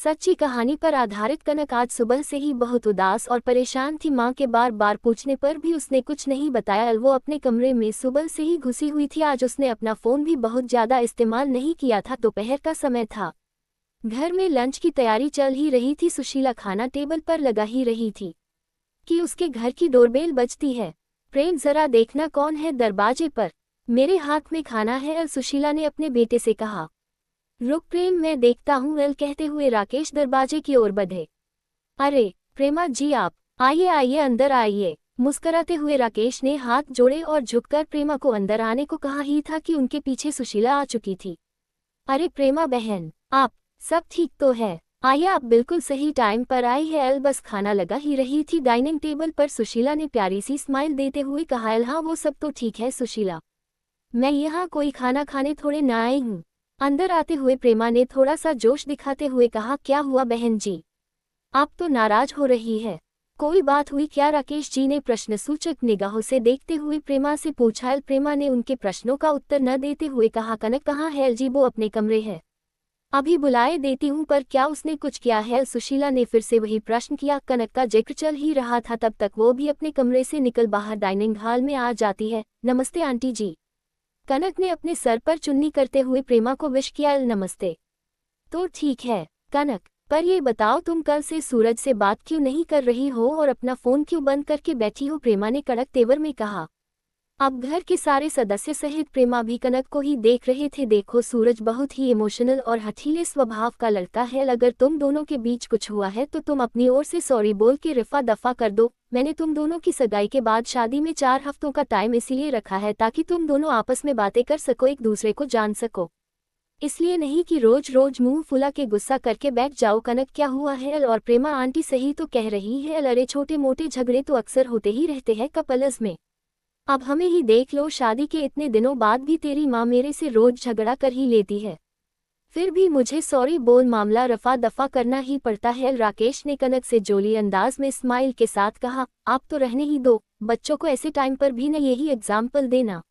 सच्ची कहानी पर आधारित कनक आज सुबह से ही बहुत उदास और परेशान थी। मां के बार बार पूछने पर भी उसने कुछ नहीं बताया। वो अपने कमरे में सुबह से ही घुसी हुई थी। आज उसने अपना फोन भी बहुत ज्यादा इस्तेमाल नहीं किया था। दोपहर का समय था, घर में लंच की तैयारी चल ही रही थी। सुशीला खाना टेबल पर लगा ही रही थी कि उसके घर की डोरबेल बजती है। प्रेम, जरा देखना कौन है दरवाजे पर। मेरे हाथ में खाना है, सुशीला ने अपने बेटे से कहा। रुक प्रेम, मैं देखता हूँ, एल कहते हुए राकेश दरवाजे की ओर बढ़े। अरे प्रेमा जी, आप आइए आइए, अंदर आइए। मुस्कुराते हुए राकेश ने हाथ जोड़े और झुककर प्रेमा को अंदर आने को कहा ही था कि उनके पीछे सुशीला आ चुकी थी। अरे प्रेमा बहन, आप सब ठीक तो है? आइए, आप बिल्कुल सही टाइम पर आई है। एल बस खाना लगा ही रही थी डाइनिंग टेबल पर। सुशीला ने प्यारी सी स्माइल देते हुए कहा। एल, हाँ वो सब तो ठीक है सुशीला, मैं यहाँ कोई खाना खाने थोड़े ना आई हूँ। अंदर आते हुए प्रेमा ने थोड़ा सा जोश दिखाते हुए कहा। क्या हुआ बहन जी, आप तो नाराज हो रही है, कोई बात हुई क्या? राकेश जी ने प्रश्नसूचक निगाहों से देखते हुए प्रेमा से पूछा। प्रेमा ने उनके प्रश्नों का उत्तर न देते हुए कहा। कनक कहाँ है जी? वो अपने कमरे है, अभी बुलाए देती हूँ। पर क्या उसने कुछ किया है? सुशीला ने फिर से वही प्रश्न किया। कनक का जिक्र चल ही रहा था तब तक वो भी अपने कमरे से निकल बाहर डाइनिंग हॉल में आ जाती है। नमस्ते आंटी जी, कनक ने अपने सर पर चुन्नी करते हुए प्रेमा को विश किया। नमस्ते तो ठीक है कनक, पर ये बताओ तुम कल से सूरज से बात क्यों नहीं कर रही हो और अपना फोन क्यों बंद करके बैठी हो? प्रेमा ने कड़क तेवर में कहा। अब घर के सारे सदस्य सहित प्रेमा भी कनक को ही देख रहे थे। देखो, सूरज बहुत ही इमोशनल और हठीले स्वभाव का लड़का है। अगर तुम दोनों के बीच कुछ हुआ है तो तुम अपनी ओर से सॉरी बोल के रफा दफा कर दो। मैंने तुम दोनों की सगाई के बाद शादी में 4 हफ्तों का टाइम इसीलिए रखा है ताकि तुम दोनों आपस में बातें कर सको, एक दूसरे को जान सको, इसलिए नहीं कि रोज रोज मुंह फुला के गुस्सा करके बैठ जाओ। कनक, क्या हुआ है? और प्रेमा आंटी सही तो कह रही है। अरे छोटे मोटे झगड़े तो अक्सर होते ही रहते हैं कपल्स में, अब हमें ही देख लो, शादी के इतने दिनों बाद भी तेरी माँ मेरे से रोज झगड़ा कर ही लेती है, फिर भी मुझे सॉरी बोल मामला रफा दफा करना ही पड़ता है। राकेश ने कनक से जोली अंदाज में स्माइल के साथ कहा। आप तो रहने ही दो, बच्चों को ऐसे टाइम पर भी न यही एग्जाम्पल देना।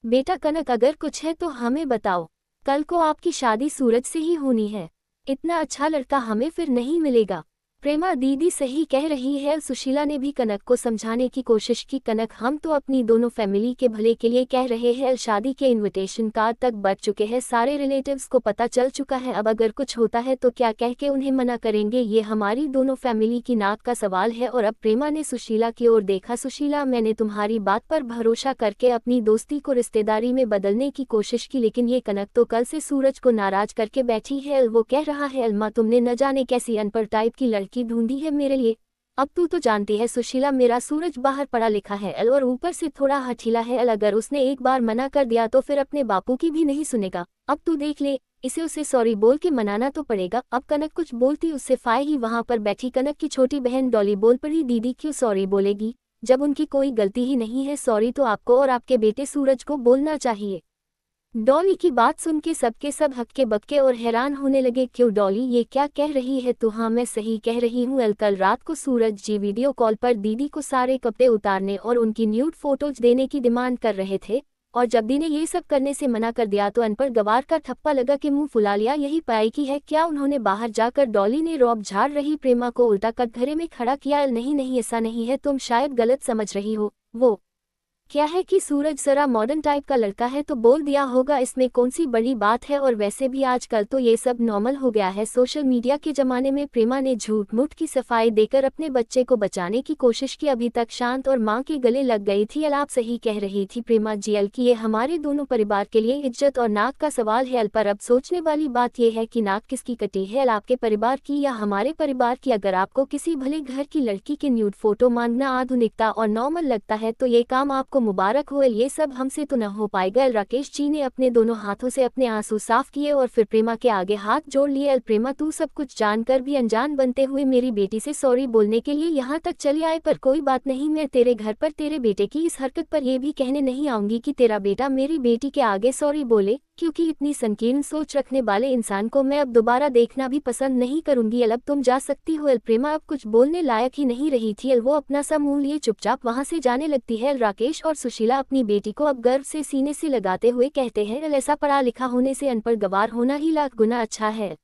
बेटा कनक, अगर कुछ है तो हमें बताओ, कल को आपकी शादी सूरज से ही होनी है, इतना अच्छा लड़का हमें फिर नहीं मिलेगा। प्रेमा दीदी सही कह रही है। सुशीला ने भी कनक को समझाने की कोशिश की। कनक, हम तो अपनी दोनों फैमिली के भले के लिए कह रहे हैं। शादी के इनविटेशन कार्ड तक बढ़ चुके हैं, सारे रिलेटिव्स को पता चल चुका है। अब अगर कुछ होता है तो क्या कह के उन्हें मना करेंगे? ये हमारी दोनों फैमिली की नाक का सवाल है। और अब प्रेमा ने सुशीला की ओर देखा। सुशीला, मैंने तुम्हारी बात पर भरोसा करके अपनी दोस्ती को रिश्तेदारी में बदलने की कोशिश की, लेकिन ये कनक तो कल से सूरज को नाराज करके बैठी है। वो कह रहा है, अल्मा तुमने न जाने कैसी अनपढ़ टाइप की की ढूंढी है मेरे लिए। अब तू तो जानती है सुशीला, मेरा सूरज बाहर पढ़ा लिखा है और ऊपर से थोड़ा हठीला है। अगर उसने एक बार मना कर दिया तो फिर अपने बापू की भी नहीं सुनेगा। अब तू देख ले, इसे उसे सॉरी बोल के मनाना तो पड़ेगा। अब कनक कुछ बोलती उससे फाय ही वहां पर बैठी कनक की छोटी बहन डॉली बोल पड़ी। दीदी क्यों सॉरी बोलेगी जब उनकी कोई गलती ही नहीं है? सॉरी तो आपको और आपके बेटे सूरज को बोलना चाहिए। डॉली की बात सुन के सबके सब हक्के बक्के और हैरान होने लगे। क्यों डॉली, ये क्या कह रही है? तो हाँ, मैं सही कह रही हूँ। कल रात को सूरज जी वीडियो कॉल पर दीदी को सारे कपड़े उतारने और उनकी न्यूड फोटोज देने की डिमांड कर रहे थे, और जब दी ने ये सब करने से मना कर दिया तो अनपढ़ गवार का ठप्पा लगा के मुंह फुला लिया। यही पाई की है क्या उन्होंने? बाहर जाकर डॉली ने रौब झाड़ रही प्रेमा को उल्टा कटघरे में खड़ा किया। नहीं नहीं, ऐसा नहीं है, तुम शायद गलत समझ रही हो। वो क्या है कि सूरज जरा मॉडर्न टाइप का लड़का है तो बोल दिया होगा, इसमें कौन सी बड़ी बात है? और वैसे भी आजकल तो ये सब नॉर्मल हो गया है सोशल मीडिया के जमाने में। प्रेमा ने झूठ मूठ की सफाई देकर अपने बच्चे को बचाने की कोशिश की। अभी तक शांत और मां के गले लग गई थी। आप सही कह रही थी प्रेमा जी, कि ये हमारे दोनों परिवार के लिए इज्जत और नाक का सवाल है। पर अब सोचने वाली बात यह है कि नाक किसकी कटी है, आपके परिवार की या हमारे परिवार की? अगर आपको किसी भले घर की लड़की के न्यूड फोटो मांगना आधुनिकता और नॉर्मल लगता है तो ये काम आपको मुबारक हो, ये सब हमसे तो न हो पाएगा। राकेश जी ने अपने दोनों हाथों से अपने आंसू साफ किए और फिर प्रेमा के आगे हाथ जोड़ लिए। प्रेमा, तू सब कुछ जानकर भी अनजान बनते हुए मेरी बेटी से सॉरी बोलने के लिए यहाँ तक चली आए, पर कोई बात नहीं, मैं तेरे घर पर तेरे बेटे की इस हरकत पर यह भी कहने नहीं आऊंगी कि तेरा बेटा मेरी बेटी के आगे सॉरी बोले, क्योंकि इतनी संकीर्ण सोच रखने वाले इंसान को मैं अब दोबारा देखना भी पसंद नहीं करूंगी। अब तुम जा सकती हो। प्रेमा अब कुछ बोलने लायक ही नहीं रही थी। वो अपना सा मुंह लिए चुपचाप वहां से जाने लगती है। राकेश और सुशीला अपनी बेटी को अब गर्व से सीने से लगाते हुए कहते हैं, ऐसा पढ़ा लिखा होने से अनपढ़ गवार होना ही लाख गुना अच्छा है।